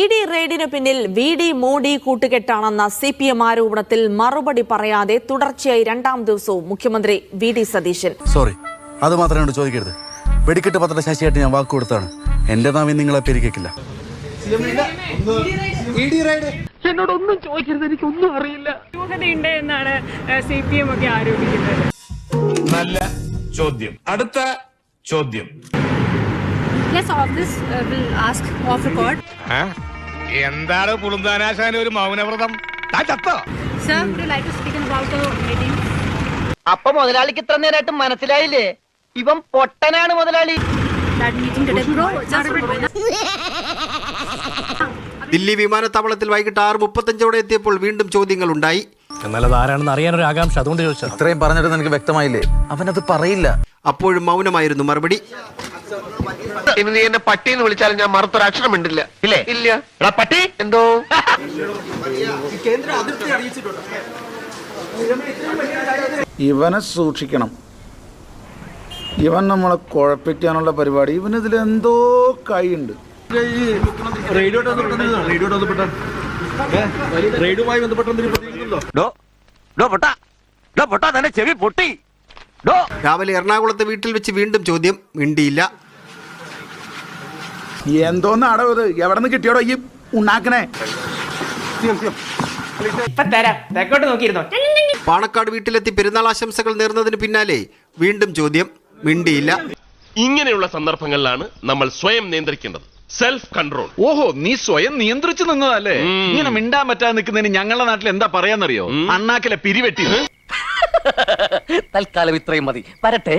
ED റെയ്ഡിന് പിന്നിൽ VD. Modi കൂട്ടുകെട്ടാണെന്ന CPM ആരോപണത്തിൽ മറുപടി പറയാതെ തുടർച്ചയായി രണ്ടാം ദിവസവും മുഖ്യമന്ത്രി വി.ഡി. സതീശൻ. സോറി, അത് മാത്രമേ ചോദിക്കരുത്. വെടിക്കെട്ട് പത്ര ശശിയായിട്ട് ഞാൻ വാക്ക് കൊടുത്താണ്. എന്റെ നാവിൽ നിങ്ങളെ പെരുക്കില്ല. എന്നോടൊന്നും ചോദിക്കരുത്, എനിക്കൊന്നും അറിയില്ല. യൂഹതയുണ്ട് എന്നാണ് CPM ഒക്കെ ആരോപിക്കുന്നത്. നല്ല ചോദ്യം. അടുത്ത ചോദ്യം. Yes, of this will ask off record. എന്താണ് പുളുന്താനാശാന ഒരു മൗനവ്രതം? Sir, would you like to speak about the meeting? അപ്പൊ മുതലാളിക്ക് ഇത്ര നേരമായിട്ട് മനസ്സിലായില്ലേ? ഇവൻ പൊട്ടനാണ് മുതലാളി. That meeting today. Bro, just a minute. Delhi വിമാനത്താവളത്തിൽ വൈകിട്ട് 6:35 എത്തിയപ്പോൾ വീണ്ടും ചോദ്യങ്ങൾ ഉണ്ടായി. എന്നാൽ അത് ആരാണെന്ന് അറിയാനൊരു ആകാംക്ഷ, അതുകൊണ്ട് ചോദിച്ചാൽ. ഇത്രയും പറഞ്ഞിട്ട് എനിക്ക് വ്യക്തമായില്ലേ? അവനത് പറയില്ല. അപ്പോഴും മൗനമായിരുന്നു മറുപടി. ഇനി നീ എന്നെ പട്ടി എന്ന് വിളിച്ചാലും ഞാൻ മറുത്തൊരക്ഷരം മിണ്ടില്ല. ഇല്ലേ? ഇല്ല. എടാ പട്ടി എന്തോ. ഇവനെ സൂക്ഷിക്കണം. ഇവൻ നമ്മളെ കുഴപ്പിക്കാനുള്ള പരിപാടി. ഇവനിതിലെന്തോ കൈയുണ്ട്. രാവിലെ എറണാകുളത്തെ വീട്ടിൽ വെച്ച് വീണ്ടും ചോദ്യം. മിണ്ടിയില്ല. എന്തോന്നാടോ ഇത്? എവിടെ നിന്ന് കിട്ടിയോടോ ഈ ഉണ്ടാക്കണേ? പാണക്കാട് വീട്ടിലെത്തി പെരുന്നാൾ ആശംസകൾ നേർന്നതിന് പിന്നാലെ വീണ്ടും ചോദ്യം. മിണ്ടിയില്ല. ഇങ്ങനെയുള്ള സന്ദർഭങ്ങളിലാണ് നമ്മൾ സ്വയം നിയന്ത്രിക്കേണ്ടത്. Self control. ഓഹോ, നീ സ്വയം നിയന്ത്രിച്ചു നിന്നതല്ലേ? ഇങ്ങനെ മിണ്ടാൻ പറ്റാതെ നിൽക്കുന്നതിന് ഞങ്ങളുടെ നാട്ടിൽ എന്താ പറയാന്നറിയോ? അണ്ണാക്കിലെ പിരിവെട്ടി. തൽക്കാലം ഇത്രയും മതി. വരട്ടെ.